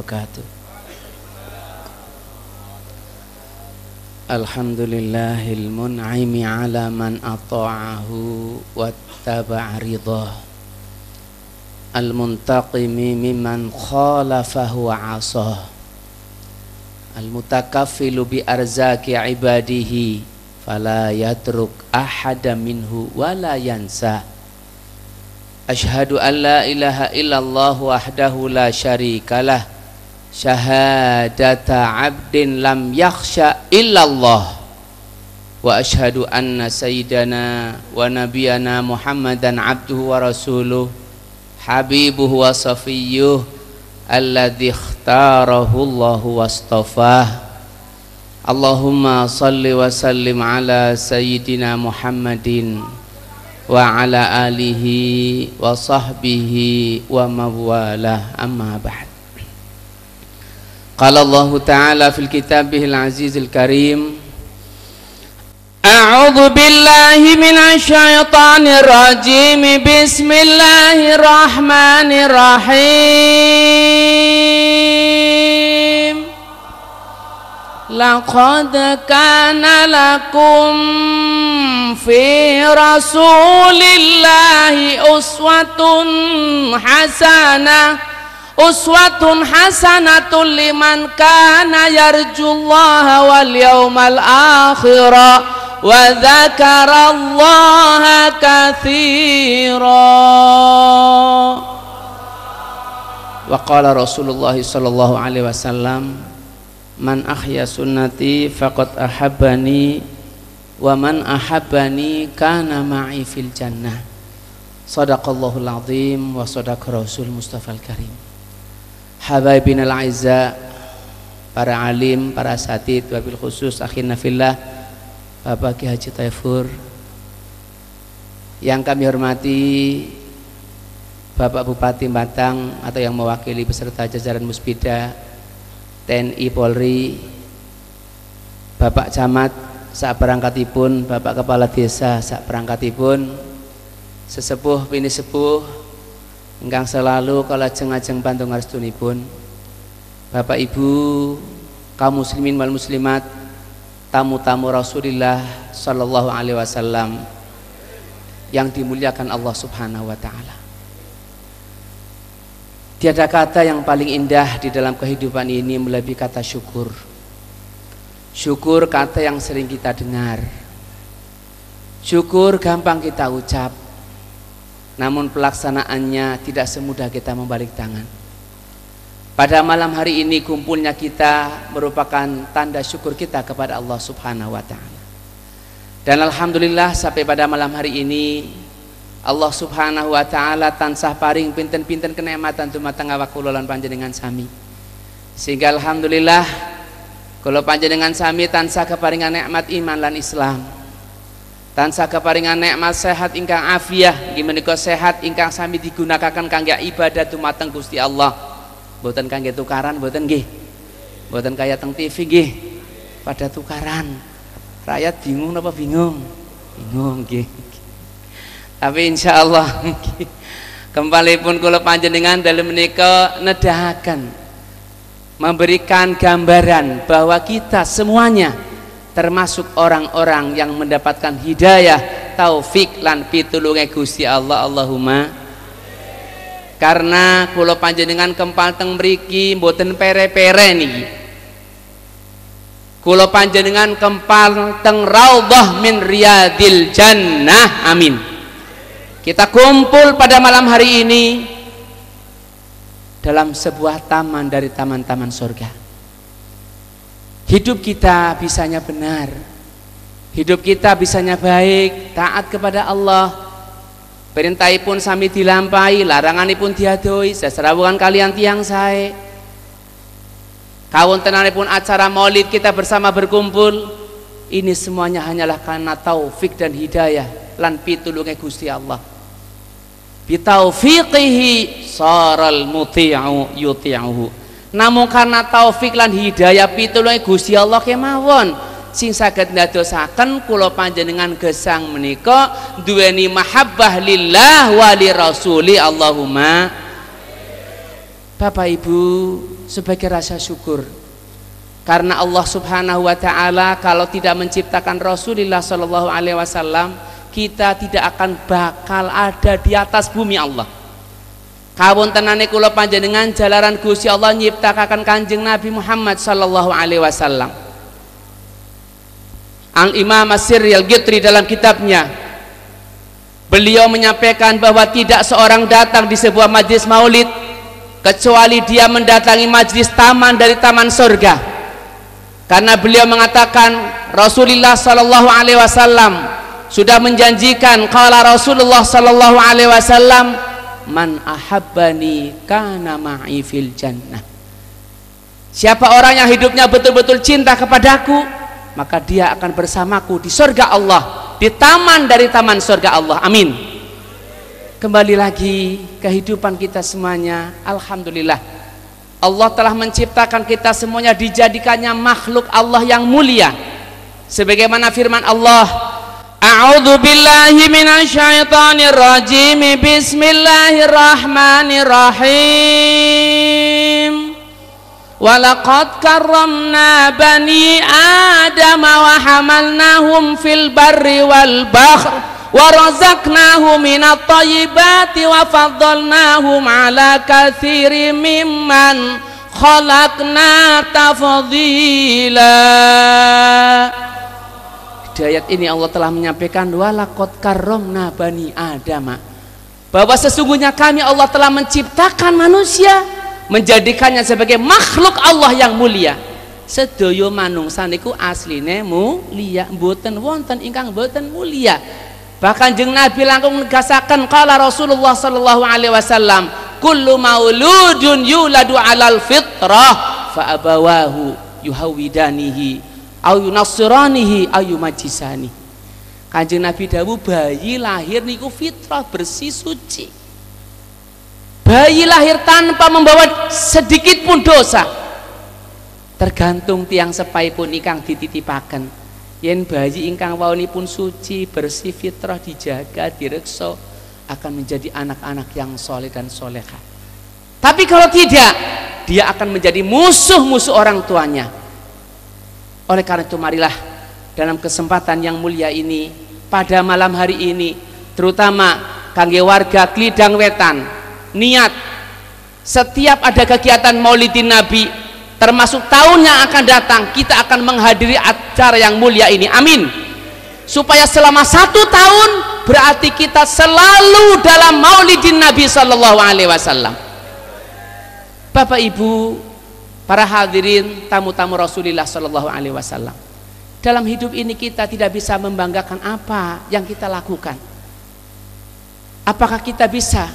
wabarakatuh. Alhamdulillahil mun'imi ala man ata'ahu wattaba'a ridah, al-muntaqimi mimman khalafahu wa asah, al-mutakaffilu bi arzaki ibadihi fala yatruk ahada minhu wala yansa. Ashhadu an la ilaha illallah wahdahu la syarikalah, syahadata abdin lam yakhsha illallah. Wa ashhadu anna sayyidana wa nabiyana Muhammadan abduhu wa rasuluh, habibuhu wa safiyyuh, alladhi ikhtarahu Allahu wastafah. Allahumma salli wa sallim ala sayyidina Muhammadin wa ala alihi wa sahbihi wa mawalah, amma ba'd. Qala Allah Ta'ala fil kitabihil azizil karim, a'udzu billahi minasy syaithanir rajim, bismillahirrahmanirrahim. Laqad kana lakum fi rasulillahi uswatun hasanatun liman kana yarjullaha wal yawmal akhira wa dzakarallaha katsira. Wa qala Rasulullah sallallahu alaihi wasallam, man ahya sunnati faqad ahabbani wa man ahabbani kana ma'i fil jannah. Shadaqallahul azim wa shadaqa rasul mustafal karim. Habaibinal aizza, para alim, para asatid, wabil khusus akhina fillah Bapak Ki Haji Taifur, yang kami hormati Bapak Bupati Batang atau yang mewakili beserta jajaran Musbida, TNI Polri, Bapak Camat sak perangkatipun, Bapak Kepala Desa sak perangkatipun, sesepuh bini sepuh ingkang selalu kalajeng-ajeng pantung ngarsunipun, Bapak Ibu kaum muslimin wal muslimat, tamu-tamu Rasulullah sallallahu alaihi wasallam yang dimuliakan Allah Subhanahu wa taala. Tiada kata yang paling indah di dalam kehidupan ini melebihi kata syukur. Syukur kata yang sering kita dengar. Syukur gampang kita ucap, namun pelaksanaannya tidak semudah kita membalik tangan. Pada malam hari ini kumpulnya kita merupakan tanda syukur kita kepada Allah Subhanahu wa taala. Dan alhamdulillah sampai pada malam hari ini Allah Subhanahu wa taala tansah paring pinten-pinten kenikmatan dumateng awak kula lan panjenengan sami. Sehingga alhamdulillah kula panjenengan sami tansah keparingan nikmat iman lan Islam. Tansah keparingan nikmat sehat ingkang afiah, inggih menika sehat ingkang sami digunakaken kangge ibadah dumateng Gusti Allah. Mboten kangge tukaran, mboten nggih. Mboten kaya teng TV nggih. Pada tukaran. Rakyat bingung napa bingung? Bingung nggih. Tapi insyaallah kembali pun kula panjenengan dalem menika nedahaken, memberikan gambaran bahwa kita semuanya termasuk orang-orang yang mendapatkan hidayah, taufik lan pitulunge Gusti Allah. Allahumma. Karena kula panjenengan kempal teng mriki mboten pere-pere niki. Kula panjenengan kempal teng raudhah min riyadil jannah. Amin. Kita kumpul pada malam hari ini dalam sebuah taman dari taman-taman surga. Hidup kita bisanya benar, hidup kita bisanya baik, taat kepada Allah, perintahipun sami dilampahi, laranganipun diadoi, seserawuhan kalian tiang sae. Kawontenanipun acara maulid kita bersama berkumpul, ini semuanya hanyalah karena taufik dan hidayah lan pitulunge Gusti Allah. Bitaufiqihi saral muti'u yuti'uhu. Namun karena taufik lan hidayah pitulunge Gusti Allah kemawon sing saged ndadosaken kula panjenengan gesang menika duweni mahabbah lillah wa li rasuli. Allahumma. Bapak Ibu, sebagai rasa syukur karena Allah Subhanahu wa taala kalau tidak menciptakan Rasulullah sallallahu alaihi wasallam, kita tidak akan bakal ada di atas bumi Allah. Kawontenane kula panjenengan jalaran Gusti Allah nyiptakaken Kanjeng Nabi Muhammad sallallahu alaihi wasallam. Al-Imam As-Sirri Al-Ghitri dalam kitabnya, beliau menyampaikan bahwa tidak seorang datang di sebuah majlis maulid kecuali dia mendatangi majlis taman dari taman surga. Karena beliau mengatakan Rasulullah sallallahu alaihi wasallam sudah menjanjikan, qala Rasulullah sallallahu alaihi wasallam, man ahabbani kana ma'i fil jannah. Siapa orang yang hidupnya betul-betul cinta kepadaku, maka dia akan bersamaku di surga Allah, di taman dari taman surga Allah. Amin. Kembali lagi kehidupan kita semuanya, alhamdulillah Allah telah menciptakan kita semuanya dijadikannya makhluk Allah yang mulia. Sebagaimana firman Allah, A'udzu billahi minasyaitonir rajim. Bismillahirrahmanirrahim. Walaqad karramna bani Adam wa hamalnahum fil barri wal bahr wa razaqnahum minat thayyibati wa faddalnahum ala katsirin mimman khalaqna tafdila. Di ayat ini Allah telah menyampaikan walaqad karramna bani Adam, bahwa sesungguhnya kami Allah telah menciptakan manusia, menjadikannya sebagai makhluk Allah yang mulia. Sedaya manungsa niku asline mulia, mboten wonten ingkang mboten mulia. Bahkan jeung Nabi langkung negasaken, qala Rasulullah sallallahu alaihi wasallam, kullu mauludun yuladu alal fitrah fa abawahu yuhawidanihi au yunassiranihi au yumajisani. Kanjeng Nabi dawuh bayi lahir niku fitrah, bersih, suci. Bayi lahir tanpa membawa sedikit pun dosa. Tergantung tiang sepaipun ingkang dititipaken. Yen bayi ingkang waunipun suci, bersih, fitrah, dijaga, direksa, akan menjadi anak-anak yang soleh dan solehah. Tapi kalau tidak, dia akan menjadi musuh-musuh orang tuanya. Oleh karena itu marilah dalam kesempatan yang mulia ini, pada malam hari ini, terutama kangge warga Klidang Wetan, niat setiap ada kegiatan Maulidin Nabi, termasuk tahun yang akan datang, kita akan menghadiri acara yang mulia ini. Amin. Supaya selama 1 tahun berarti kita selalu dalam Maulidin Nabi sallallahu alaihi wasallam. Bapak Ibu, para hadirin, tamu-tamu Rasulullah sallallahu alaihi wasallam, dalam hidup ini kita tidak bisa membanggakan apa yang kita lakukan. Apakah kita bisa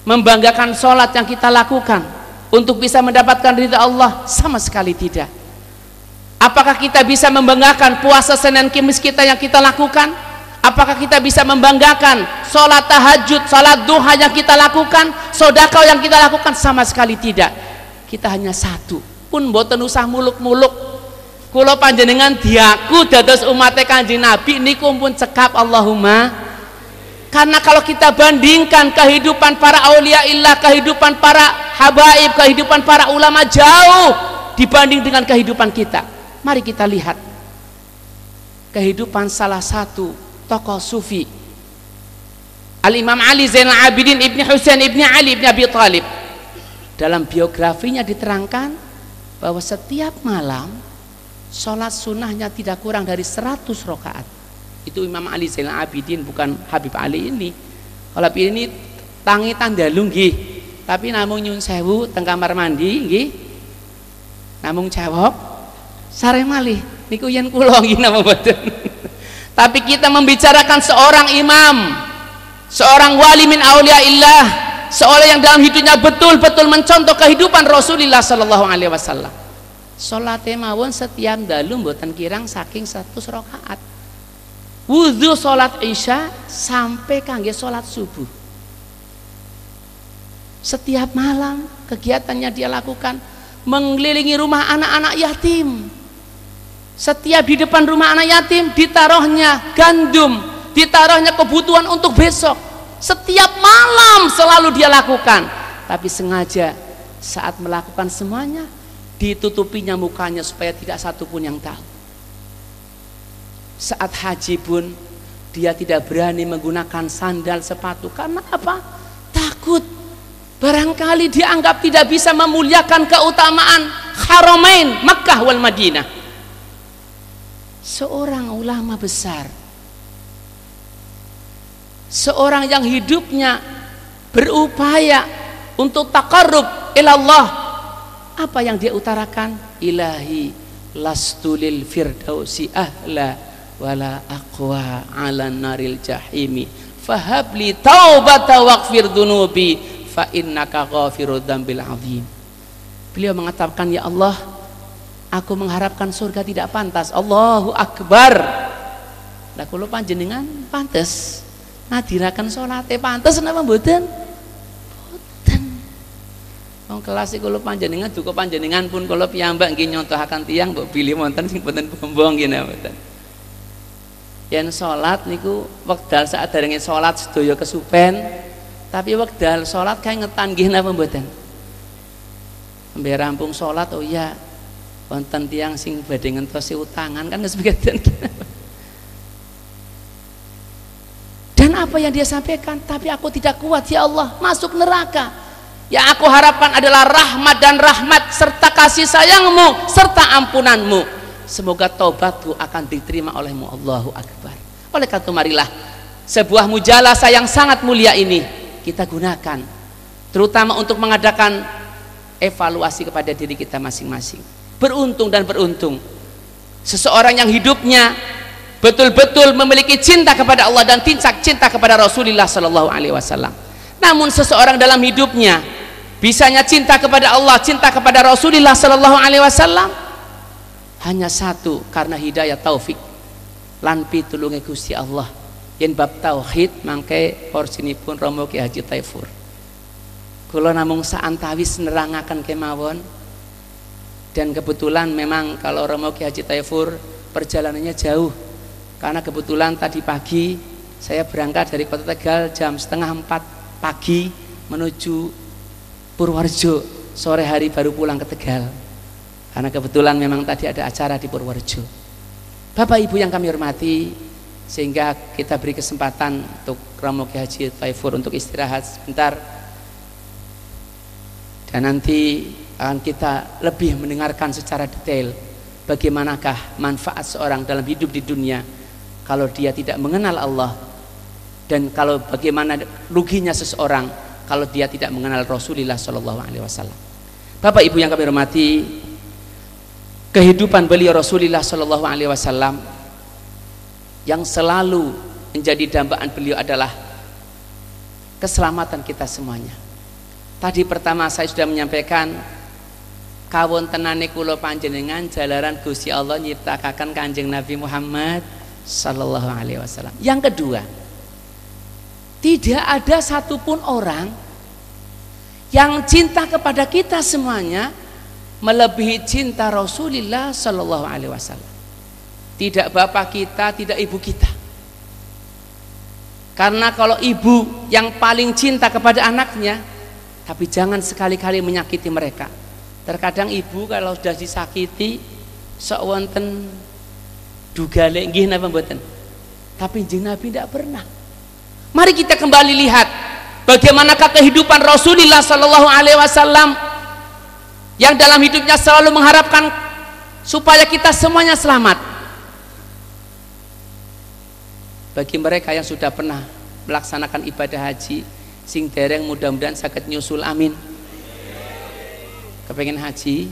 membanggakan sholat yang kita lakukan untuk bisa mendapatkan ridha Allah? Sama sekali tidak. Apakah kita bisa membanggakan puasa Senin Kamis kita yang kita lakukan? Apakah kita bisa membanggakan sholat tahajud, sholat duha yang kita lakukan, sedekah yang kita lakukan? Sama sekali tidak. Kita hanya satu pun mboten usah muluk-muluk. Kula panjenengan diaku dados umat Kanjeng Nabi niku pun cekap Allahumma. Karena kalau kita bandingkan kehidupan para aulia illah, kehidupan para habaib, kehidupan para ulama jauh dibanding dengan kehidupan kita. Mari kita lihat kehidupan salah satu tokoh sufi, Al-Imam Ali Zainal Abidin Ibni Husain Ibni Ali Ibni Abi Thalib. Dalam biografinya diterangkan bahwa setiap malam sholat sunnahnya tidak kurang dari 100 rakaat. Itu Imam Ali Zainal Abidin, bukan Habib Ali ini. Kalau ini tangi tandalu nggih, tapi namung nyun sewu teng kamar mandi nggih, namung cewek sare malih niku yen kula nggih napa mboten. Tapi kita membicarakan seorang imam, seorang wali min auliaillah, seorang yang dalam hidupnya betul-betul mencontoh kehidupan Rasulullah sallallahu alaihi wasallam. Salate mawon setiap dalu mboten kirang saking 100 rakaat. Wudhu sholat isya sampai kangge sholat subuh. Setiap malam kegiatannya dia lakukan mengelilingi rumah anak-anak yatim. Setiap di depan rumah anak yatim ditaruhnya gandum, ditaruhnya kebutuhan untuk besok. Setiap malam selalu dia lakukan. Tapi sengaja saat melakukan semuanya ditutupinya mukanya supaya tidak satu pun yang tahu. Saat haji pun dia tidak berani menggunakan sandal sepatu. Karena apa? Takut barangkali dianggap tidak bisa memuliakan keutamaan Haramain Makkah wal Madinah. Seorang ulama besar, seorang yang hidupnya berupaya untuk taqarrub ilallah, apa yang dia utarakan? Ilahi lastu lil firdausi ahla wala aqwa ala naril jahimi fahabli taubata waqfir dunubi fa innaka ghafirud dzambil azim. Beliau mengatakan, ya Allah, aku mengharapkan surga tidak pantas. Allahu akbar. Lah kula panjenengan pantes nadiraken salate pantes napa mboten? Mboten. Wong kelas iki kula panjenengan duka panjenengan pun kula piyambak nggih nyontohaken tiyang mbok bilih wonten sing boten bombong nggih napa mboten. Yen salat niku wekdal saderenge salat sedaya kesupen, tapi wekdal salat kae ngetan nggih napa mboten? Sampai rampung salat, oh iya wonten tiyang sing badhe ngentosi utangan kan wis begeten. Dan apa yang dia sampaikan, tapi aku tidak kuat ya Allah masuk neraka. Yang aku harapkan adalah rahmat dan rahmat serta kasih sayangmu serta ampunanmu. Semoga taubatku akan diterima olehmu. Allahu akbar. Oleh karena itu marilah sebuah mujalasah yang sangat mulia ini kita gunakan, terutama untuk mengadakan evaluasi kepada diri kita masing-masing. Beruntung dan beruntung seseorang yang hidupnya betul-betul memiliki cinta kepada Allah dan cinta kepada Rasulullah Sallallahu Alaihi Wasallam. Namun seseorang dalam hidupnya bisanya cinta kepada Allah, cinta kepada Rasulullah Sallallahu Alaihi Wasallam hanya satu, karena hidayah taufik lan pitulunge Gusti Allah. Yen bab tauhid mangke porsinipun Romo Ki Haji Taifur. Kula namung saantawis nerangaken kemawon, dan kebetulan memang kalau Romo Ki Haji Taifur perjalanannya jauh, karena kebetulan tadi pagi saya berangkat dari Kota Tegal jam 3:30 pagi menuju Purworejo, sore hari baru pulang ke Tegal, karena kebetulan memang tadi ada acara di Purworejo. Bapak Ibu yang kami hormati, sehingga kita beri kesempatan untuk Romo Ki Haji Taifur untuk istirahat sebentar, dan nanti akan kita lebih mendengarkan secara detail bagaimanakah manfaat seorang dalam hidup di dunia kalau dia tidak mengenal Allah, dan kalau bagaimana ruginya seseorang kalau dia tidak mengenal Rasulullah Shallallahu Alaihi Wasallam. Bapak Ibu yang kami hormati, kehidupan beliau Rasulullah Shallallahu Alaihi Wasallam yang selalu menjadi dambaan beliau adalah keselamatan kita semuanya. Tadi pertama saya sudah menyampaikan kawontenane kula panjenengan jalaran Gusti Allah nyiptakaken Kanjeng Nabi Muhammad Sallallahu Alaihi Wasallam. Yang kedua, tidak ada satupun orang yang cinta kepada kita semuanya melebihi cinta Rasulullah Sallallahu Alaihi Wasallam. Tidak bapak kita, tidak ibu kita. Karena kalau ibu yang paling cinta kepada anaknya, tapi jangan sekali-kali menyakiti mereka. Terkadang ibu kalau sudah disakiti sok wonten dugale nggih napa mboten. Tapi jeneng Nabi tidak pernah. Mari kita kembali lihat bagaimanakah kehidupan Rasulullah Sallallahu Alaihi Wasallam yang dalam hidupnya selalu mengharapkan supaya kita semuanya selamat. Bagi mereka yang sudah pernah melaksanakan ibadah haji, sing dereng mudah-mudahan sakit nyusul, amin. Kepengen haji,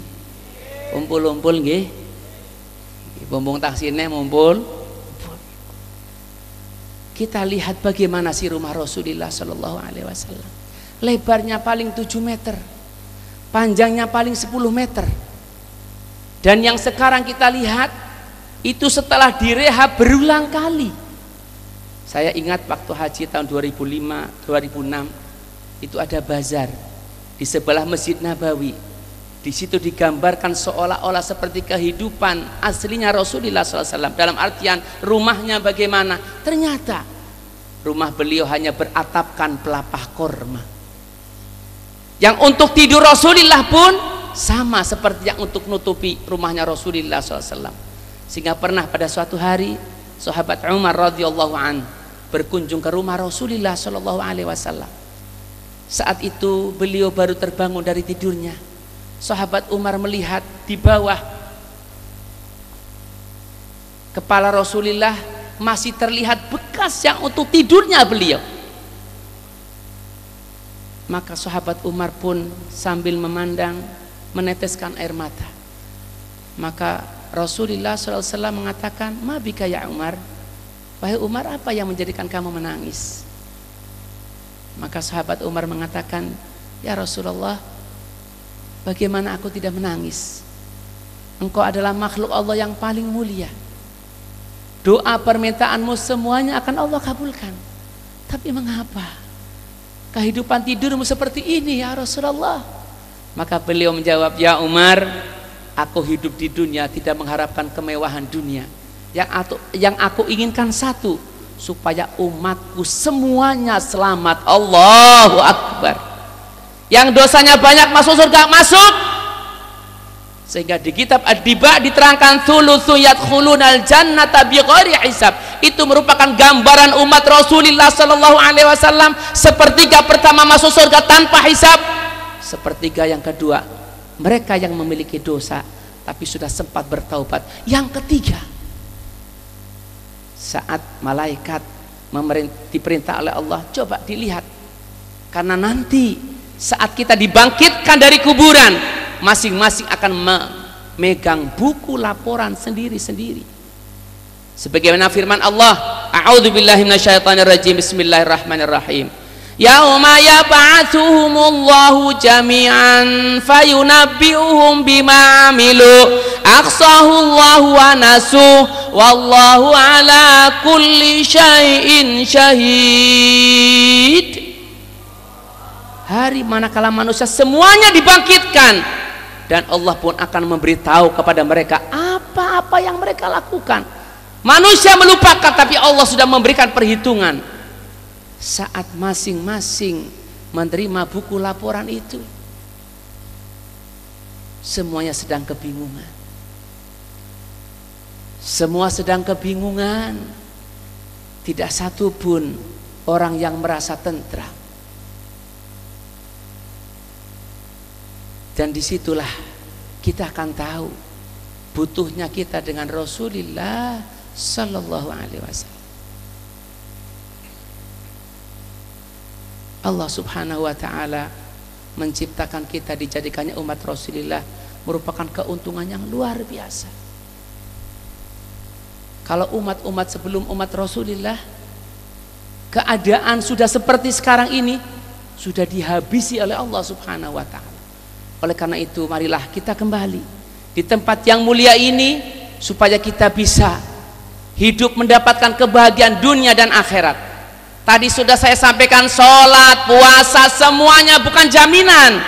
umpul-umpul nggih. Bombong taksine mumpul. Kita lihat bagaimana sih rumah Rasulullah Sallallahu Alaihi Wasallam. Lebarnya paling 7 meter, panjangnya paling 10 meter. Dan yang sekarang kita lihat itu setelah direhab berulang kali. Saya ingat waktu haji tahun 2005, 2006 itu ada bazar di sebelah Masjid Nabawi. Di situ digambarkan seolah-olah seperti kehidupan aslinya Rasulullah SAW. Dalam artian rumahnya bagaimana? Ternyata rumah beliau hanya beratapkan pelepah korma. Yang untuk tidur Rasulullah pun sama seperti yang untuk nutupi rumahnya Rasulullah SAW. Sehingga pernah pada suatu hari sahabat Umar radhiyallahu an berkunjung ke rumah Rasulullah SAW. Saat itu beliau baru terbangun dari tidurnya. Sahabat Umar melihat di bawah kepala Rasulullah masih terlihat bekas yang untuk tidurnya beliau. Maka sahabat Umar pun sambil memandang meneteskan air mata. Maka Rasulullah SAW mengatakan, "Ma bika ya Umar?" Wahai Umar, apa yang menjadikan kamu menangis? Maka sahabat Umar mengatakan, "Ya Rasulullah, bagaimana aku tidak menangis? Engkau adalah makhluk Allah yang paling mulia. Doa permintaanmu semuanya akan Allah kabulkan. Tapi mengapa kehidupan tidurmu seperti ini ya Rasulullah?" Maka beliau menjawab, "Ya Umar, aku hidup di dunia tidak mengharapkan kemewahan dunia. Yang aku inginkan satu, supaya umatku semuanya selamat." Allahu Akbar. Yang dosanya banyak masuk surga, masuk. Sehingga di kitab Ad-Diba diterangkan thulutsu yadkhulunal jannata bighairi hisab. Itu merupakan gambaran umat Rasulullah sallallahu alaihi wasallam. Sepertiga pertama masuk surga tanpa hisab. Sepertiga yang kedua mereka yang memiliki dosa tapi sudah sempat bertaubat. Yang ketiga, saat malaikat diperintah oleh Allah, coba dilihat, karena nanti saat kita dibangkitkan dari kuburan, masing-masing akan memegang buku laporan sendiri-sendiri. Sebagaimana firman Allah, a'udzubillahi minasyaitonirrajim, bismillahirrahmanirrahim. Yauma yab'atsuhumullahu jami'an fayunabbi'uhum bima 'amilu ahsahullahu wa nasuh wallahu ala kulli syai'in syahid. Hari manakala manusia semuanya dibangkitkan dan Allah pun akan memberitahu kepada mereka apa-apa yang mereka lakukan. Manusia melupakan tapi Allah sudah memberikan perhitungan. Saat masing-masing menerima buku laporan itu, semuanya sedang kebingungan. Semua sedang kebingungan. Tidak satu pun orang yang merasa tentram. Dan disitulah kita akan tahu butuhnya kita dengan Rasulullah Sallallahu Alaihi Wasallam. Allah Subhanahu wa Ta'ala menciptakan kita, dijadikannya umat Rasulullah, merupakan keuntungan yang luar biasa. Kalau umat-umat sebelum umat Rasulullah, keadaan sudah seperti sekarang ini, sudah dihabisi oleh Allah Subhanahu wa Ta'ala. Oleh karena itu, marilah kita kembali di tempat yang mulia ini, supaya kita bisa hidup mendapatkan kebahagiaan dunia dan akhirat. Tadi sudah saya sampaikan, sholat, puasa, semuanya bukan jaminan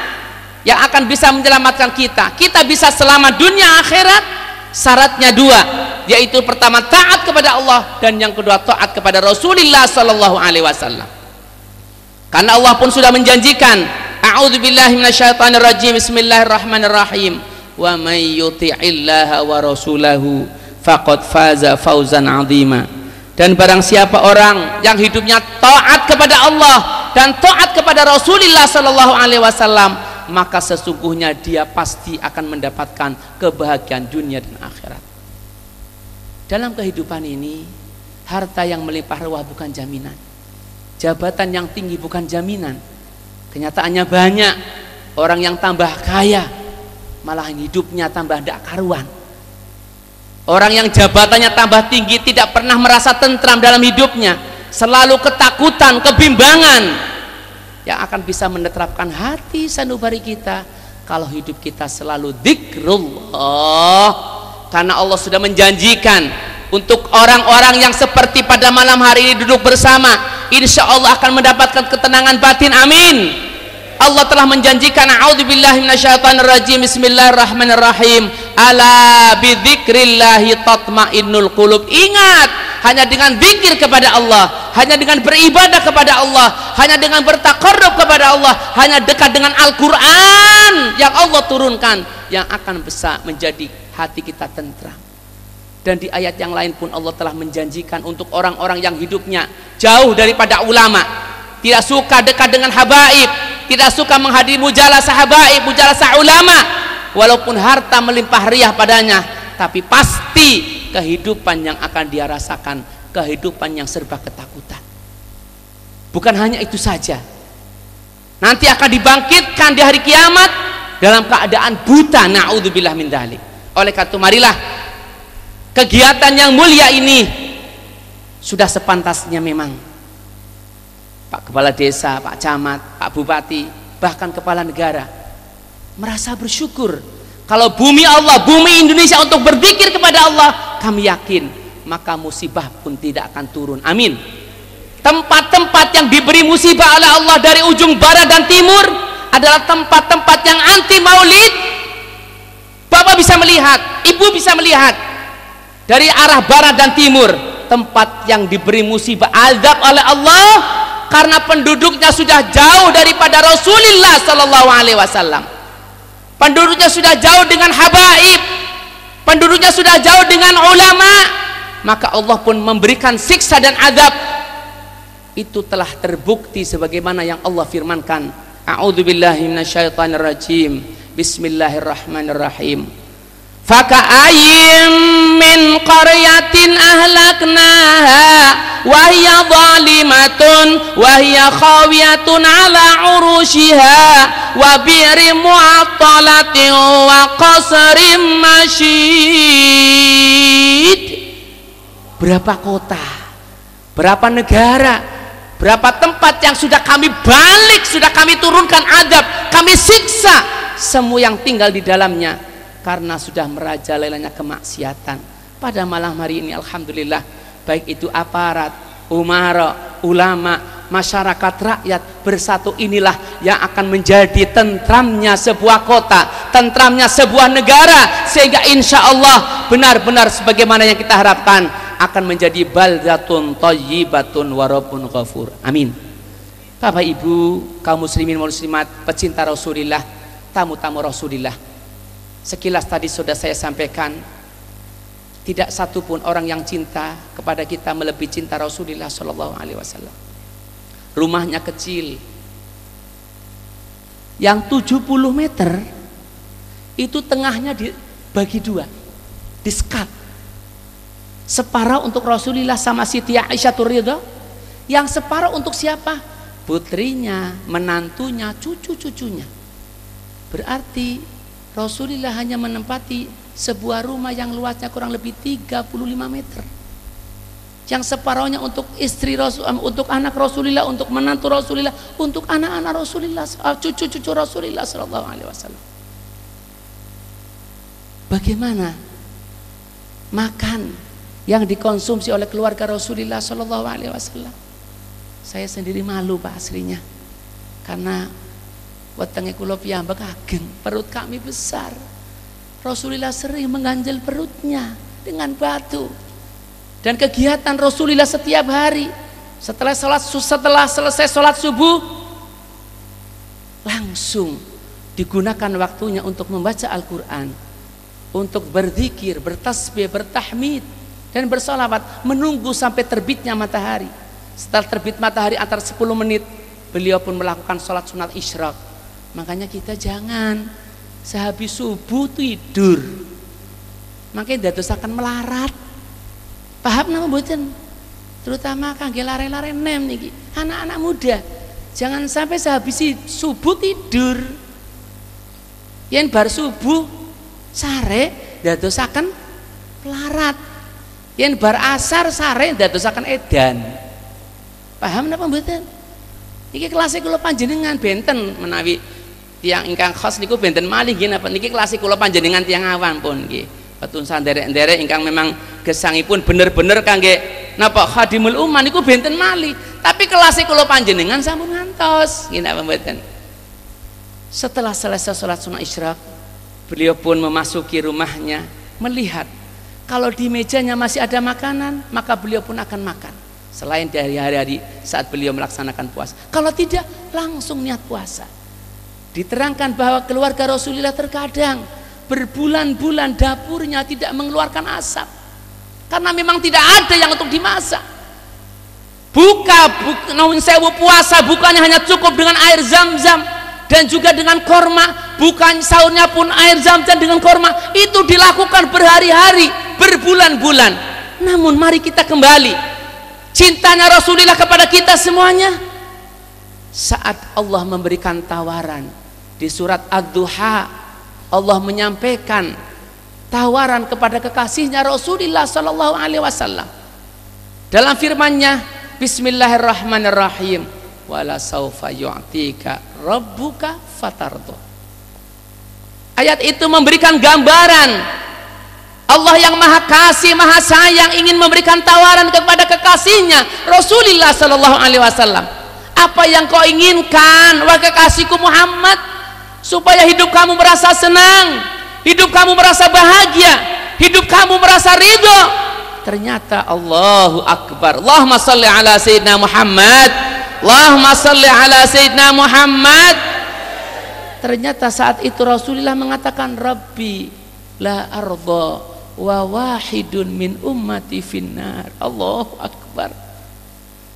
yang akan bisa menyelamatkan kita. Kita bisa selamat dunia akhirat, syaratnya dua, yaitu pertama taat kepada Allah, dan yang kedua taat kepada Rasulullah Sallallahu Alaihi Wasallam. Karena Allah pun sudah menjanjikan, a'udzubillahi minasyaitonirrajim, bismillahirrahmanirrahim, wa may yuti'illaha wa rasulahu faqad faza fauzan 'azima. Dan barang siapa orang yang hidupnya taat kepada Allah dan taat kepada Rasulullah Sallallahu Alaihi Wasallam, maka sesungguhnya dia pasti akan mendapatkan kebahagiaan dunia dan akhirat. Dalam kehidupan ini, harta yang melimpah ruah bukan jaminan, jabatan yang tinggi bukan jaminan. Kenyataannya banyak orang yang tambah kaya malah hidupnya tambah tidak karuan. Orang yang jabatannya tambah tinggi tidak pernah merasa tentram dalam hidupnya, selalu ketakutan, kebimbangan. Yang akan bisa menetrapkan hati sanubari kita kalau hidup kita selalu dzikrullah. Karena Allah sudah menjanjikan untuk orang-orang yang seperti pada malam hari ini duduk bersama, insya Allah akan mendapatkan ketenangan batin. Amin. Allah telah menjanjikan, a'udzubillahi minasyaitonirrajim, bismillahirrahmanirrahim, ala bidzikrillahi tatmainnul qulub. Ingat, hanya dengan zikir kepada Allah, hanya dengan beribadah kepada Allah, hanya dengan bertaqarrub kepada Allah, hanya dekat dengan Al-Quran yang Allah turunkan, yang akan bisa menjadi hati kita tentram. Dan di ayat yang lain pun Allah telah menjanjikan untuk orang-orang yang hidupnya jauh daripada ulama, tidak suka dekat dengan habaib, tidak suka menghadiri mujalasah habaib, mujalasah ulama, walaupun harta melimpah riah padanya, tapi pasti kehidupan yang akan dia rasakan, kehidupan yang serba ketakutan. Bukan hanya itu saja, nanti akan dibangkitkan di hari kiamat dalam keadaan buta, na'udzubillah min dzalik. Oleh karena itu marilah kegiatan yang mulia ini sudah sepantasnya memang Pak Kepala Desa, Pak Camat, Pak Bupati, bahkan Kepala Negara merasa bersyukur kalau bumi Allah, bumi Indonesia untuk berzikir kepada Allah, kami yakin maka musibah pun tidak akan turun. Amin. Tempat-tempat yang diberi musibah oleh Allah dari ujung barat dan timur adalah tempat-tempat yang anti maulid. Bapak bisa melihat, ibu bisa melihat dari arah barat dan timur, tempat yang diberi musibah azab oleh Allah karena penduduknya sudah jauh daripada Rasulullah sallallahu alaihi wasallam. Penduduknya sudah jauh dengan habaib, penduduknya sudah jauh dengan ulama, maka Allah pun memberikan siksa dan azab. Itu telah terbukti sebagaimana yang Allah firmankan. A'udzubillahi minasyaitonirrajim. Bismillahirrahmanirrahim. Faka'ayyin min qaryatin ahlaknaha wa hiya zalimatun wa hiya khawiyatun ala urushiha wa bi'rin mu'attalatin wa qasrin masyid. Berapa kota, berapa negara, berapa tempat yang sudah kami balik, sudah kami turunkan azab, kami siksa semua yang tinggal di dalamnya karena sudah merajalelanya kemaksiatan. Pada malam hari ini alhamdulillah, baik itu aparat, umara, ulama, masyarakat, rakyat bersatu, inilah yang akan menjadi tentramnya sebuah kota, tentramnya sebuah negara, sehingga insya Allah benar-benar sebagaimana yang kita harapkan akan menjadi baldatun thayyibatun wa rabbun ghafur. Amin. Bapak Ibu, kaum muslimin muslimat, pecinta Rasulullah, tamu-tamu Rasulullah, sekilas tadi sudah saya sampaikan, tidak satu pun orang yang cinta kepada kita melebihi cinta Rasulullah sallallahu alaihi wasallam. Rumahnya kecil, yang 70 meter itu tengahnya dibagi dua, di-skat. Separuh untuk Rasulullah sama Siti Aisyah Ridho, yang separuh untuk siapa? Putrinya, menantunya, cucu-cucunya. Berarti Rasulullah hanya menempati sebuah rumah yang luasnya kurang lebih 35 meter. Yang separuhnya untuk istri Rasul, untuk anak Rasulullah, untuk menantu Rasulullah, untuk anak-anak Rasulullah, cucu-cucu Rasulullah sallallahu alaihi wasallam. Bagaimana makan yang dikonsumsi oleh keluarga Rasulullah sallallahu alaihi wasallam? Saya sendiri malu Pak aslinya, karena wetenge kula piyambak ageng, perut kami besar. Rasulullah sering mengganjel perutnya dengan batu. Dan kegiatan Rasulullah setiap hari setelah selesai sholat subuh, langsung digunakan waktunya untuk membaca Al-Quran, untuk berzikir, bertasbih, bertahmid, dan bersolawat, menunggu sampai terbitnya matahari. Setelah terbit matahari antara 10 menit, beliau pun melakukan sholat sunat isyraq. Makanya kita jangan sehabis subuh tidur, makanya dadosaken melarat. Paham nama mboten? Terutama kangge lare-lare nem niki, anak-anak muda, jangan sampai sehabis subuh tidur. Yen bar subuh sare dadosaken melarat. Yen bar asar sare dadosaken edan. Paham napa mboten? Niki kelas kula panjenengan benten menawi tiyang ingkang khos niku benten malih nggih napa niki kelas kula panjenengan tiyang awam pun nggih. Petun sanderek-nderek ingkang memang gesangipun bener-bener kangge napa khadimul ummah niku benten malih. Tapi kelas kula panjenengan sampun ngantos nggih napa mboten. Setelah selesai salat sunat isyraq, beliau pun memasuki rumahnya, melihat kalau di mejanya masih ada makanan, maka beliau pun akan makan selain dari hari-hari saat beliau melaksanakan puasa. Kalau tidak, langsung niat puasa. Diterangkan bahwa keluarga Rasulullah terkadang berbulan-bulan dapurnya tidak mengeluarkan asap karena memang tidak ada yang untuk dimasak. Namun sewu puasa bukannya hanya cukup dengan air zam-zam dan juga dengan korma, bukan sahurnya pun air zam-zam dengan korma, itu dilakukan berhari-hari, berbulan-bulan. Namun mari kita kembali cintanya Rasulullah kepada kita semuanya. Saat Allah memberikan tawaran di surat Ad-Duha, Allah menyampaikan tawaran kepada kekasihnya Rasulullah sallallahu alaihi wasallam dalam firman-Nya, Bismillahirrahmanirrahim, wala saufa yu'tika rabbuka fatardo. Ayat itu memberikan gambaran Allah yang maha kasih, maha sayang ingin memberikan tawaran kepada kekasihnya Rasulullah sallallahu alaihi wasallam. Apa yang kau inginkan wahai kekasihku Muhammad? Supaya hidup kamu merasa senang, hidup kamu merasa bahagia, hidup kamu merasa ridho. Ternyata Allahu Akbar, Allahumma salli ala Sayyidina Muhammad, Allahumma salli ala Sayyidina Muhammad. Ternyata saat itu Rasulullah mengatakan, Rabbi la arda wa wahidun min ummati finnar. Allahu Akbar.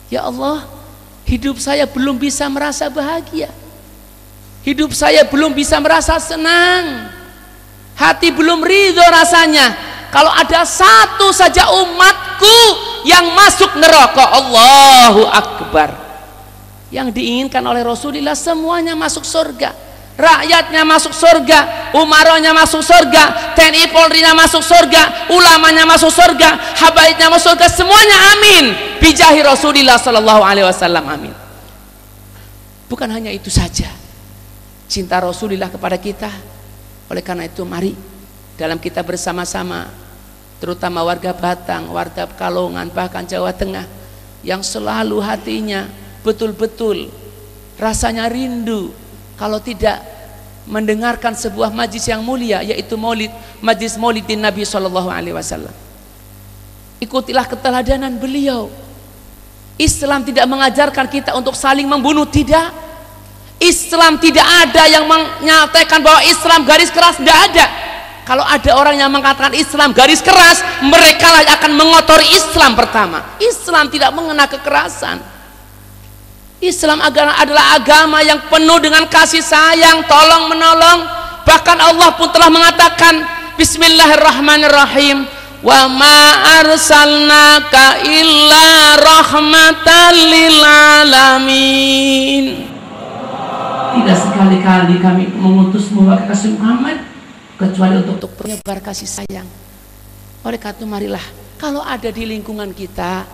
Ya Allah, hidup saya belum bisa merasa bahagia, hidup saya belum bisa merasa senang, hati belum ridho rasanya kalau ada satu saja umatku yang masuk neraka. Allahu Akbar. Yang diinginkan oleh Rasulullah semuanya masuk surga, rakyatnya masuk surga, umaranya masuk surga, TNI Polri-nya masuk surga, ulamanya masuk surga, habaibnya masuk surga, semuanya amin bijahi Rasulullah sallallahu alaihi wasallam, amin. Bukan hanya itu saja cinta Rasulullah kepada kita. Oleh karena itu mari dalam kita bersama-sama, terutama warga Batang, warga Pekalongan, bahkan Jawa Tengah, yang selalu hatinya betul-betul rasanya rindu kalau tidak mendengarkan sebuah majlis yang mulia, yaitu maulid, majlis maulidin Nabi sallallahu alaihi wasallam. Ikutilah keteladanan beliau. Islam tidak mengajarkan kita untuk saling membunuh, tidak. Islam tidak ada yang menyatakan bahwa Islam garis keras, tidak ada. Kalau ada orang yang mengatakan Islam garis keras, mereka lah akan mengotori Islam pertama. Islam tidak mengenal kekerasan. Islam adalah agama yang penuh dengan kasih sayang, tolong menolong. Bahkan Allah pun telah mengatakan, Bismillahirrahmanirrahim, wa ma arsalnaka illa rahmatan lil alamin. Tidak sekali-kali kami mengutusmu wahai kasih Muhammad kecuali untuk penyebar kasih sayang. Oleh karena itu marilah, kalau ada di lingkungan kita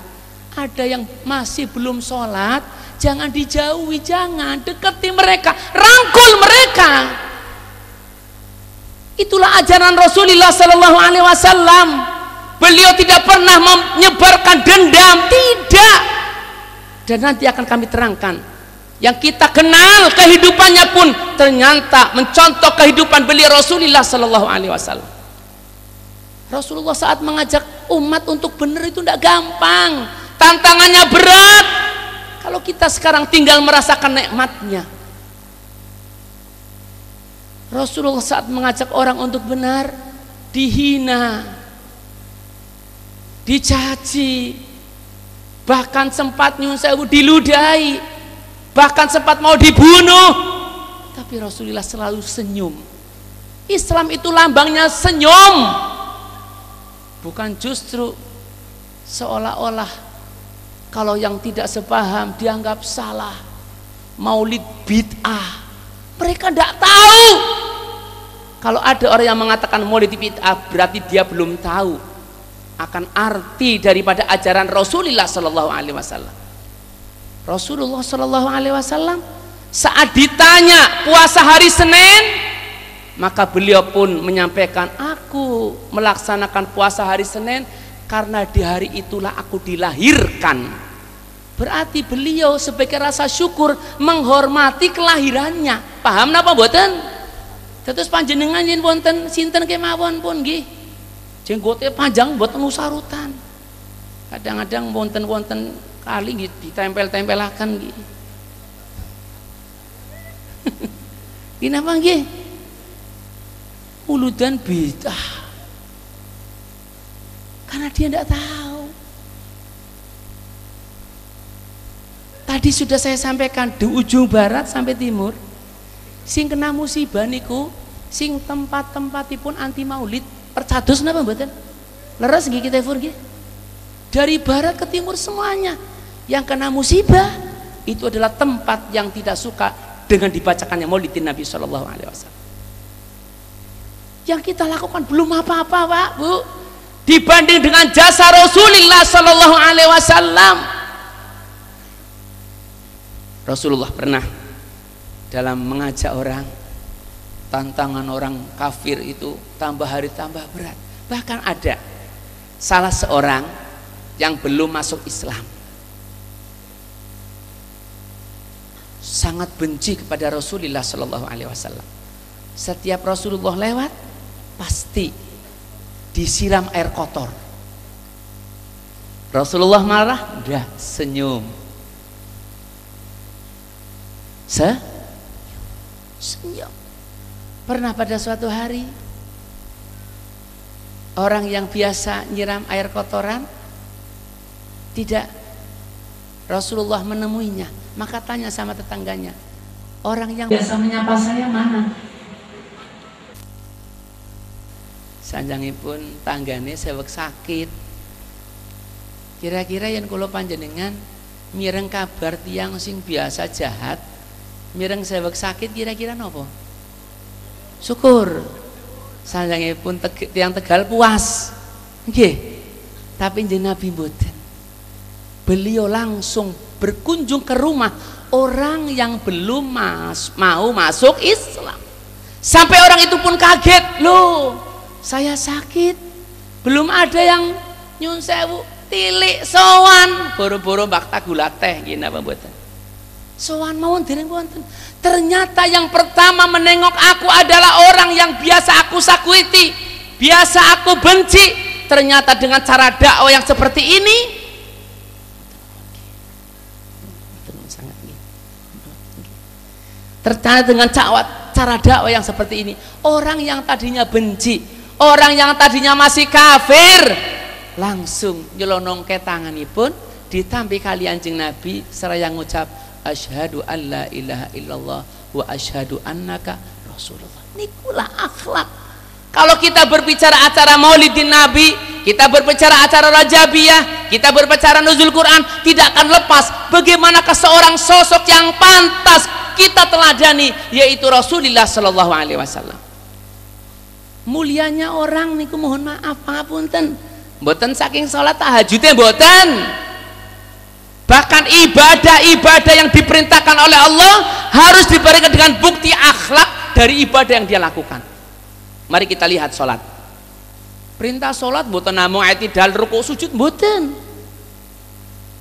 ada yang masih belum sholat, jangan dijauhi, jangan dekati mereka, rangkul mereka. Itulah ajaran Rasulullah sallallahu alaihi wasallam. Beliau tidak pernah menyebarkan dendam, tidak. Dan nanti akan kami terangkan. Yang kita kenal kehidupannya pun ternyata mencontoh kehidupan beliau Rasulullah sallallahu alaihi wasallam. Rasulullah saat mengajak umat untuk benar itu tidak gampang, tantangannya berat. Kalau kita sekarang tinggal merasakan nikmatnya, Rasulullah saat mengajak orang untuk benar dihina, dicaci, bahkan sempat nyun sewu diludahi, bahkan sempat mau dibunuh, tapi Rasulullah selalu senyum. Islam itu lambangnya senyum, bukan justru seolah-olah kalau yang tidak sepaham dianggap salah, maulid bid'ah. Mereka tidak tahu. Kalau ada orang yang mengatakan maulid bid'ah, berarti dia belum tahu akan arti daripada ajaran Rasulullah sallallahu alaihi wasallam. Rasulullah sallallahu alaihi wasallam saat ditanya puasa hari Senin, maka beliau pun menyampaikan, aku melaksanakan puasa hari Senin karena di hari itulah aku dilahirkan. Berarti beliau sebagai rasa syukur menghormati kelahirannya. Paham napa mboten? Terus panjenengan yen wonten sinten kemawon pun nggih, jenggote panjang mboten usarutan. Kadang-kadang wonten paling ditempel-tempelakan gitu. Ini apa nggih? Uludan bid'ah. Karena dia tidak tahu. Tadi sudah saya sampaikan di ujung barat sampai timur, sing kena musibah niku, sing tempat-tempatipun anti maulid, percados napa mboten? Leres nggih kita nggih. Dari barat ke timur semuanya yang kena musibah itu adalah tempat yang tidak suka dengan dibacakannya maulidin Nabi Shallallahu Alaihi Wasallam. Yang kita lakukan belum apa-apa, Pak, Bu, dibanding dengan jasa Rasulullah Shallallahu Alaihi Wasallam. Rasulullah pernah dalam mengajak orang, tantangan orang kafir itu tambah hari tambah berat. Bahkan ada salah seorang yang belum masuk Islam, sangat benci kepada Rasulullah Shallallahu Alaihi Wasallam. Setiap Rasulullah lewat pasti disiram air kotor. Rasulullah marah, udah senyum. Senyum. Pernah pada suatu hari orang yang biasa nyiram air kotoran tidak, Rasulullah menemuinya, maka tanya sama tetangganya, orang yang biasa menyapa saya mana? Sanjangipun tanggane sewek sakit. Kira-kira yang kula panjenengan mireng kabar tiang sing biasa jahat, mireng sewek sakit, kira-kira nopo? Syukur. Sanjangipun tiang Tegal puas. Nggih. Tapi njenengan Nabi mboten. Beliau langsung berkunjung ke rumah orang yang belum mau masuk Islam. Sampai orang itu pun kaget, loh, saya sakit, belum ada yang nyun sewu, tilik sowan, boro-boro bakta gula teh, gini apa buatan? Sowan mawon dereng wonten. Ternyata yang pertama menengok aku adalah orang yang biasa aku sakuiti, biasa aku benci. Ternyata dengan cara dakwah yang seperti ini, ternyata dengan cara dakwah yang seperti ini, orang yang tadinya benci, orang yang tadinya masih kafir, langsung nyelonongke tanganipun ditampi kalian Kanjeng Nabi seraya ngucap asyhadu alla ilaha illallah wa asyhadu annaka rasulullah. Nikulah akhlak. Kalau kita berbicara acara maulidin Nabi, kita berbicara acara Rajabiyah, kita berbicara nuzul Quran, tidak akan lepas bagaimanakah seorang sosok yang pantas kita teladani, yaitu Rasulullah Shallallahu Alaihi Wasallam. Mulianya orang niku mohon maaf pangapunten, mboten saking sholat tahajudnya mboten. Bahkan ibadah-ibadah yang diperintahkan oleh Allah harus diberikan dengan bukti akhlak dari ibadah yang dia lakukan. Mari kita lihat sholat. Perintah sholat mboten namung i'tidal ruku sujud mboten.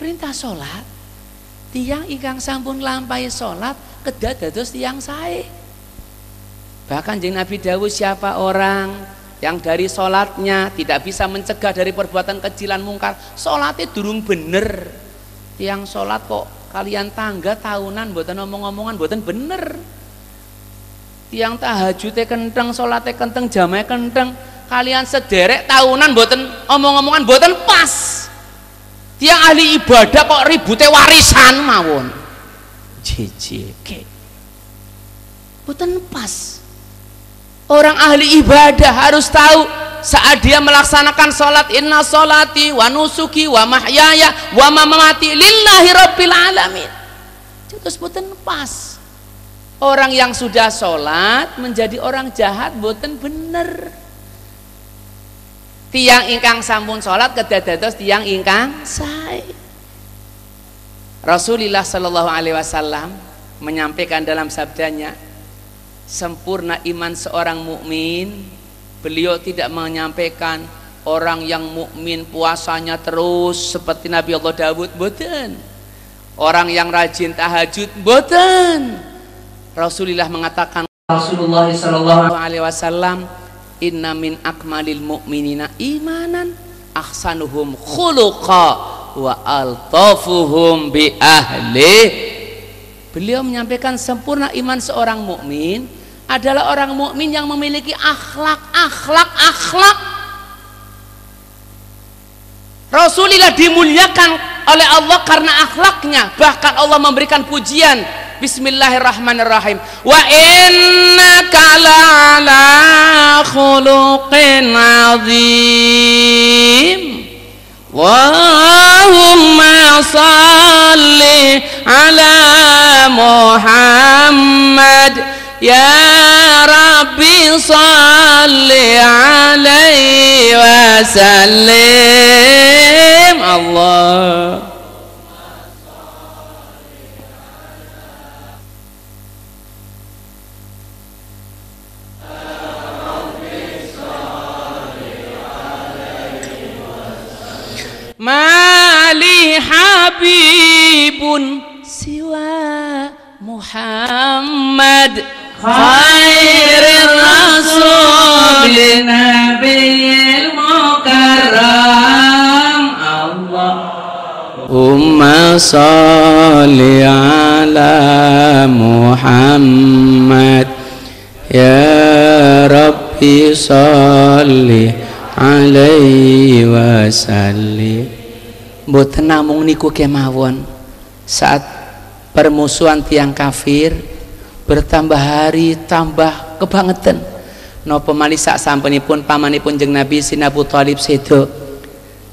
Perintah sholat, tiang ingkang sampun lampahi sholat kedah dados tiang sae. Bahkan Kanjeng Nabi dawuh, siapa orang yang dari sholatnya tidak bisa mencegah dari perbuatan kejilan mungkar, sholatnya durung bener. Tiang sholat kok kalian tangga tahunan mboten omong-omongan mboten bener. Tiang tahajudnya kenteng, sholatnya kenteng, jamaah kenteng, kalian sederek tahunan mboten omong-omongan mboten pas. Tiang ahli ibadah kok ribute warisan mawon. JJK. Mboten pas. Orang ahli ibadah harus tahu saat dia melaksanakan sholat, inna sholati wa nusuki wa mahyaya wa mamati lillahi rabbil alamin. Terus mboten pas. Orang yang sudah sholat menjadi orang jahat mboten bener. Tiang ingkang sampun sholat kedah dados tiang ingkang sae. Rasulullah Shallallahu Alaihi Wasallam menyampaikan dalam sabdanya, sempurna iman seorang mukmin. Beliau tidak menyampaikan orang yang mukmin puasanya terus seperti Nabi Allah Daud, mboten. Orang yang rajin tahajud, mboten. Rasulullah mengatakan, Rasulullah Shallallahu Alaihi Wasallam, inna min akmalil mu'minina imanan ahsanuhum khuluqa wa altafuhum bi ahli. Beliau menyampaikan sempurna iman seorang mukmin adalah orang mukmin yang memiliki akhlak. Rasulullah dimuliakan oleh Allah karena akhlaknya. Bahkan Allah memberikan pujian. Bismillahirrahmanirrahim. Wa innaka la'ala khuluqin azim. Allahumma salli ala Muhammad. Ya Rabbi salli alaihi wa sallim. Allah. Mali habibun siwa Muhammad khairil rasul nabiyil mukarram. Allahumma salli ala Muhammad ya Rabbi salli alaihi wasallim. Mboten namung niku kemawon, saat permusuhan tiang kafir bertambah hari tambah kebangetan. Napa malih sak sampunipun pamanipun Kanjeng Nabi Sin Abu Thalib sedo.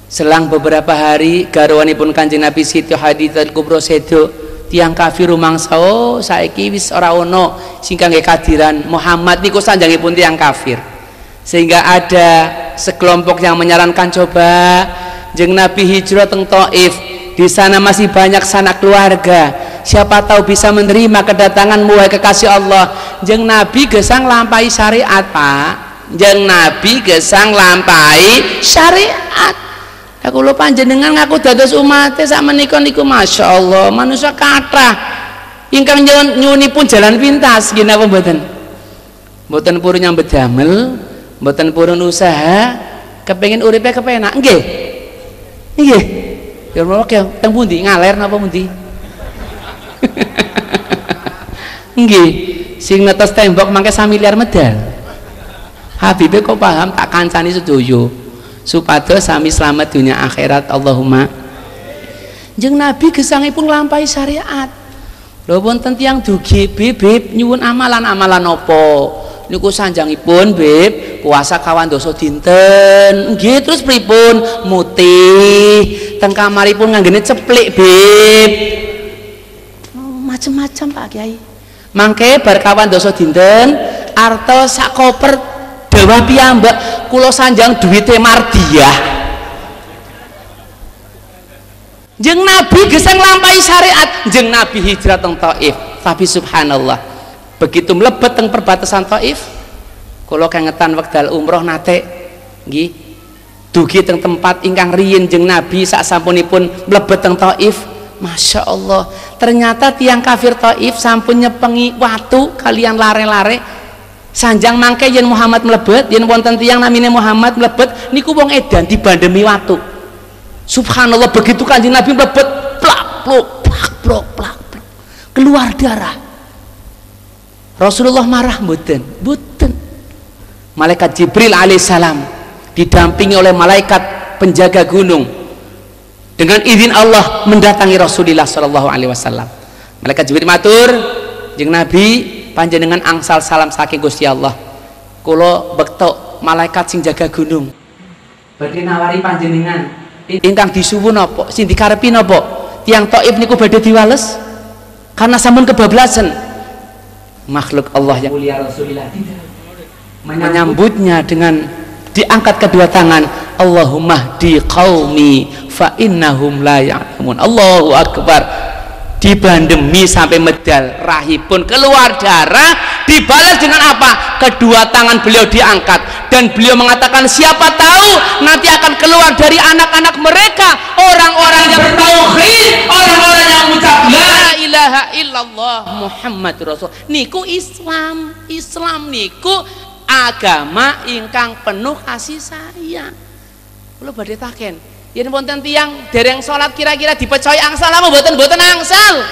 Selang beberapa hari garwanipun Kanjeng Nabi Siti Khadijatul Kubra sedo. Tiang kafir rumangsa, oh saiki wis ora ono sing kangge kadiran Muhammad niku sanjangipun tiang kafir. Sehingga ada sekelompok yang menyarankan coba Kanjeng Nabi hijrah teng Taif, di sana masih banyak sanak keluarga, siapa tahu bisa menerima kedatanganmu wahai kekasih Allah. Kanjeng Nabi gesang lampai syariat, Pak. Kanjeng Nabi gesang lampai syariat. Aku lho panjenengan ngaku dados umate sak menika niku masyaallah manusia kathah ingkang nyuwunipun jalan pintas nggih napa mboten? Mboten purun nyambet damel, mboten purun usaha, kepengin uripe kepenak nggih. Nggih. Ya mriki teng pundi ngaler napa pundi? Nggih, sing netes tembok mangke samiliar medal. Habibe kok paham tak kancani sedaya supados sami selamat dunia akhirat. Allahumma. Jeung Nabi gesangipun nglampahi syariat. Lho wonten tiyang dugi bib nyuwun amalan-amalan napa? Niku sanjangipun bib puasa kawan dosa dinten. Nggih, terus pripun? Mutih. Teng kamaripun nganggene ceplik bib. Macem-macem Pak Kiai. Mangke bar kawan dosa dinten arta sak koper dawa piyambak kula sanjang duwite Mardiah. Jeung Nabi gesang nglampahi syariat, jeung Nabi hijrah teng Taif. Tapi subhanallah, begitu mlebet teng perbatasan Taif, kula kengetan wekdal umroh nate nggih dugi teng tempat ingkang riyin jeung Nabi sak sampunipun mlebet teng Taif. Masya Allah, ternyata tiang kafir Taif sampun nyepengi watu kalian lare-lare sanjang mangke yen Muhammad mlebet, yen wonten tiang namine Muhammad mlebet niku wong edan dibandemi watu. Subhanallah, begitu Kanjeng Nabi mlebet plak plok keluar darah. Rasulullah marah mboten? Malaikat Jibril alaihissalam didampingi oleh malaikat penjaga gunung dengan izin Allah mendatangi Rasulullah sallallahu alaihi wasallam. Malaikat Jibril matur, jeung Nabi panjenengan angsal salam saking Gusti Allah. Kula bektok malaikat sing jaga gunung. Badhe nawari panjenengan ingkang disuwun napa? Sing dikarepi napa? Tiang Taif niku badhe diwales karena sampun kebablasan. Makhluk Allah yang mulia Rasulullah menyambutnya dengan diangkat kedua tangan. Allahumma di qaumi fa innahum la ya'lamun. Allahu akbar. Dibandemi sampai medal, rahipun keluar darah, dibalas dengan apa? Kedua tangan beliau diangkat dan beliau mengatakan siapa tahu nanti akan keluar dari anak-anak mereka orang-orang yang bertauhid, orang-orang yang mengucap la ilaha illallah Muhammad Rasul. Niku Islam niku agama ingkang penuh kasih sayang. Kula badhe taken Yen wonten tiyang dereng salat kira-kira dipercaya angsal apa mboten angsal.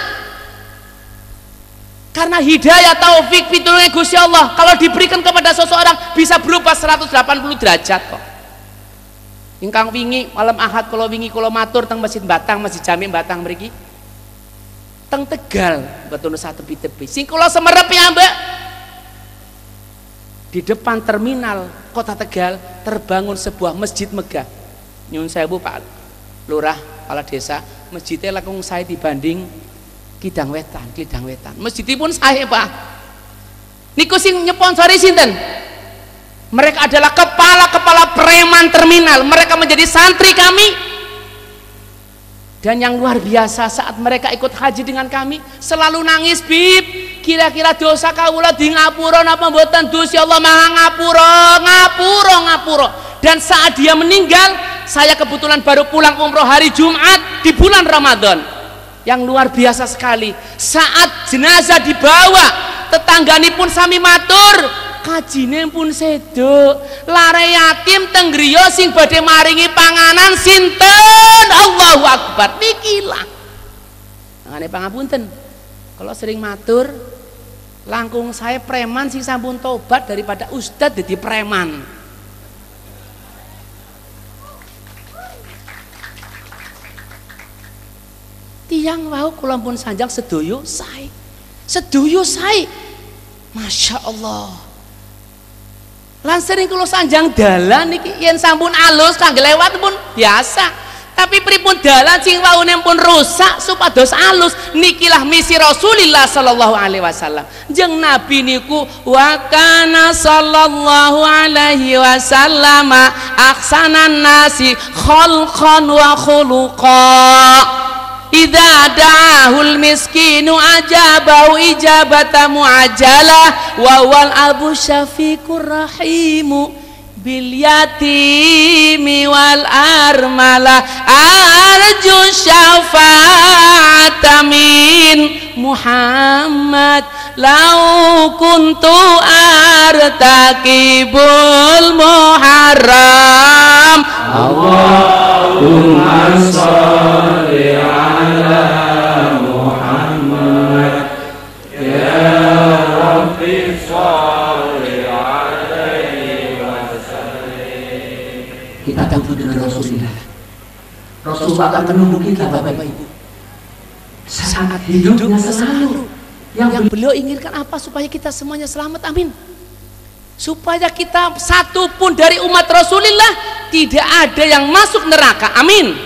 Karena hidayah taufik pitulunge Gusti Allah kalau diberikan kepada seseorang bisa berubah 180 derajat kok. Ingkang wingi malam Ahad kula wingi kula matur teng Masjid Batang, Masjid Jami Batang mriki. Teng Tegal mboten usah tepi-tepi. Sing kula semerep ya, Mbak. Di depan terminal Kota Tegal terbangun sebuah masjid megah. Nyun sewu Pak Lurah, kepala desa, masjidnya langkung saya dibanding Kidang Wetan. Masjidipun saya Pak. Niku sing nyponsori sinten? Mereka adalah kepala-kepala preman terminal. Mereka menjadi santri kami. Dan yang luar biasa saat mereka ikut haji dengan kami selalu nangis, Bib. Kira-kira dosa kawula di ngapura napa mboten? Gusti Allah Maha ngapura. Dan saat dia meninggal, saya kebetulan baru pulang umroh hari Jumat di bulan Ramadan. Yang luar biasa sekali. Saat jenazah dibawa, tetanggani pun sami matur, kajine pun sedo. Lare yatim teng griya sing badhe maringi panganan sinten? Allahu Akbar. Nikilah. Ngene pangapunten. Kalau sering matur, langkung saya preman sing sampun tobat daripada ustadz jadi preman. Tiang wau kula pun sanjang sedoyo sae. Masya Allah. Lan sering kula sanjang dalan niki yen sampun alus kangge lewat pun biasa. Tapi pripun dalan sing waune pun rusak supados alus. Nikilah misi Rasulullah sallallahu alaihi wasallam. Jeung Nabi niku wa kana sallallahu alaihi wasallam ahsanan nasi khalqan wa khuluqa. Idza da'ahul miskinu ajabahu ijabata mu'ajjalah wa wal abu syafiqur rahimu bil yatimi wal armala arju syafa'ata min Muhammad lau kuntu artakibul muharram Allahumma sholli ala Muhammad ya Rabbi sholli alaihi wasallam. Kita takut dengan Rasulullah. Rasulullah akan menunggu kita Bapak Ibu. Sangat hidupnya selalu. Yang beliau inginkan apa? Supaya kita semuanya selamat, amin. Supaya kita satu pun dari umat Rasulullah tidak ada yang masuk neraka, amin.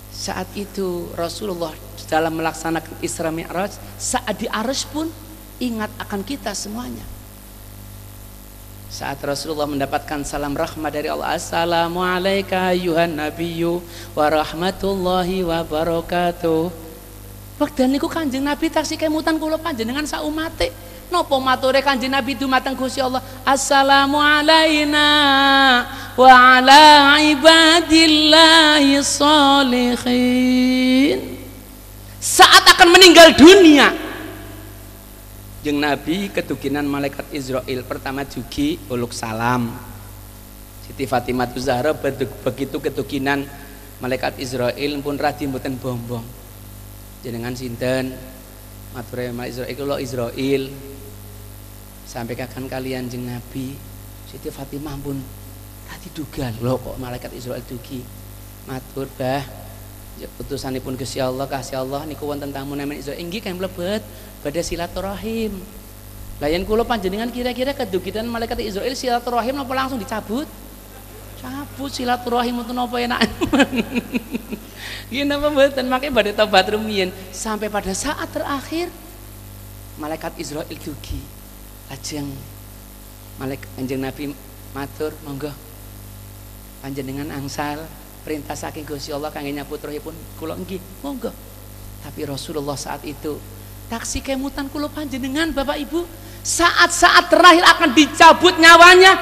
Saat itu Rasulullah dalam melaksanakan Isra Mi'raj, saat di Arsy pun ingat akan kita semuanya. Saat Rasulullah mendapatkan salam rahmat dari Allah, assalamualaikum ayuhan nabiyyu wa rahmatullahi wa barakatuh. Wekdal niku Kanjeng Nabi taksih kemutan kula panjenengan sak umate. Napa mature Kanjeng Nabi dumateng Gusti Allah, assalamu alaina wa ala ibadillahi sholihin. Saat akan meninggal dunia, jeung Nabi ketukinan malaikat Israel pertama jugi uluk salam. Siti Fatimah Zahra begitu ketukinan malaikat Israel pun radi mboten bombong. Jenengan sinten? Matur malaikat Israel kula Israel. Sampai kakan kalian jeung Nabi. Siti Fatimah pun radi duga lho kok malaikat Israel dugi. Matur Bah, utusanipun Gusti Allah kasih Allah niku wonten tamu namanya Israel inggih kang mlebet badhe silaturahim. Lah yen kula panjenengan kira-kira kedugitan malaikat Israel silaturahim napa langsung dicabut? Cabut silaturahim untuk napa enak. Gini napa mboten makanya badhe tobat rumiyin sampai pada saat terakhir malaikat Israel dugi. Lajeng malaikat Kanjeng Nabi matur monggo panjenengan angsal perintah saking Gusti Allah kangge nyabut rohipun kula nggih monggo. Tapi Rasulullah saat itu taksi kemutan kula panjenengan Bapak Ibu saat-saat terakhir akan dicabut nyawanya.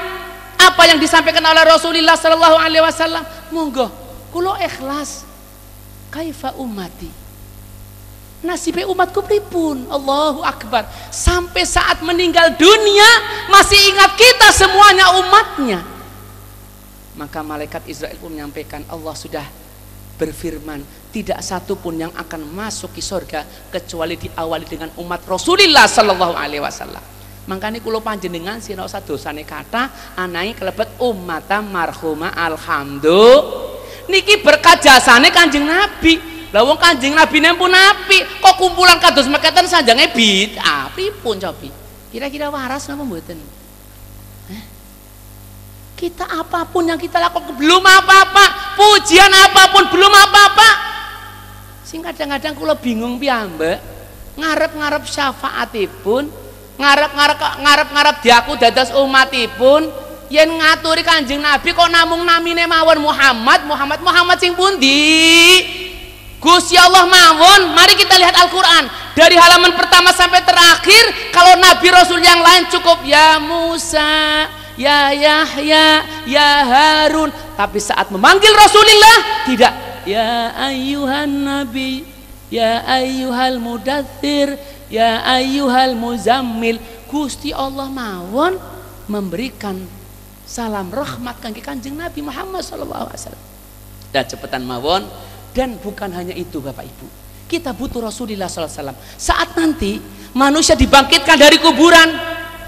Apa yang disampaikan oleh Rasulullah sallallahu alaihi wasallam, monggo kula ikhlas. Kaifa ummati, nasib umatku pripun? Allahu Akbar. Sampai saat meninggal dunia masih ingat kita semuanya umatnya. Maka malaikat Israel pun menyampaikan, Allah sudah berfirman, tidak satu pun yang akan masuk ke surga kecuali diawali dengan umat Rasulullah sallallahu alaihi wasallam. Makanya kula panjenengan sira usah dosane kata anahe kelebet ummatan marhumah alhamdulillah. Niki berkat jasane Kanjeng Nabi. Lah wong Kanjeng Nabi pun apik, kok kumpulan kados mekaten sanjange bid'ah. Pripun cobi? Kira-kira waras napa mboten? Kita apapun yang kita lakukan belum apa-apa, pujian apapun belum apa-apa. Sing kadang-kadang kula bingung piyambak, ngarep-ngarep syafaatipun, ngarep-ngarep diaku dados umatipun, yen ngaturi Kanjeng Nabi kok namung namine mawon Muhammad sing pundi? Gusti Allah mawon. Mari kita lihat Al-Qur'an dari halaman pertama sampai terakhir. Kalau Nabi Rasul yang lain cukup ya Musa, ya Yahya, ya Harun. Tapi saat memanggil Rasulullah tidak. Ya ayyuhan nabi, ya ayyuhal mudaththir, ya ayyuhal muzammil. Gusti Allah mawon memberikan salam rahmat kangge Kanjeng Nabi Muhammad sallallahu alaihi wasallam. Dan cepetan mawon. Dan bukan hanya itu Bapak Ibu, kita butuh Rasulullah sallallahu alaihi wasallam. Saat nanti manusia dibangkitkan dari kuburan,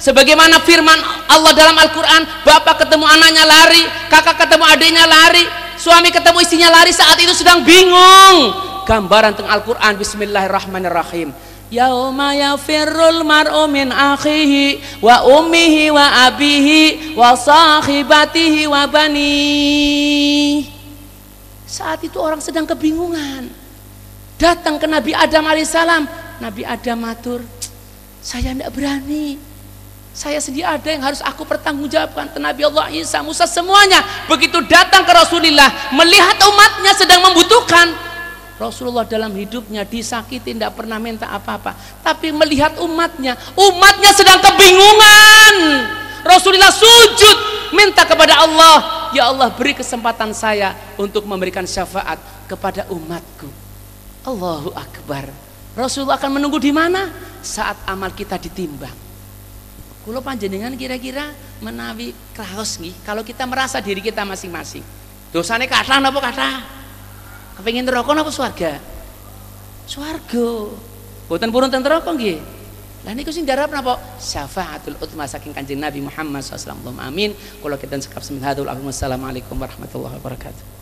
sebagaimana firman Allah dalam Al-Quran, bapak ketemu anaknya lari, kakak ketemu adiknya lari, suami ketemu istrinya lari, saat itu sedang bingung. Gambaran tentang Al-Quran, bismillahirrahmanirrahim. Yauma yafirrul mar'u min akhihi wa ummihi wa abihi wa sahibatihi wa bani. Saat itu orang sedang kebingungan, datang ke Nabi Adam alaihissalam. Nabi Adam matur, saya tidak berani, saya sendiri ada yang harus aku pertanggungjawabkan. Nabi Allah Isa, Musa, semuanya begitu datang ke Rasulullah, melihat umatnya sedang membutuhkan. Rasulullah dalam hidupnya disakiti, tidak pernah minta apa-apa, tapi melihat umatnya sedang kebingungan. Rasulullah sujud minta kepada Allah, ya Allah beri kesempatan saya untuk memberikan syafaat kepada umatku. Allahu Akbar. Rasulullah akan menunggu di mana? Saat amal kita ditimbang. Kulo panjenengan kira-kira menawi kraos nggih kalau kita merasa diri kita masing-masing. Dosane kathah napa kathah? Kepengin neraka napa swarga? Swarga. Boten purun ten neraka nggih. Lah niku sing darap napa? Syafaatul utma saking Kanjeng Nabi Muhammad sallallahu alaihi wasallam. Amin. Kula kedan sekap semin hadul. Assalamualaikum warahmatullahi wabarakatuh.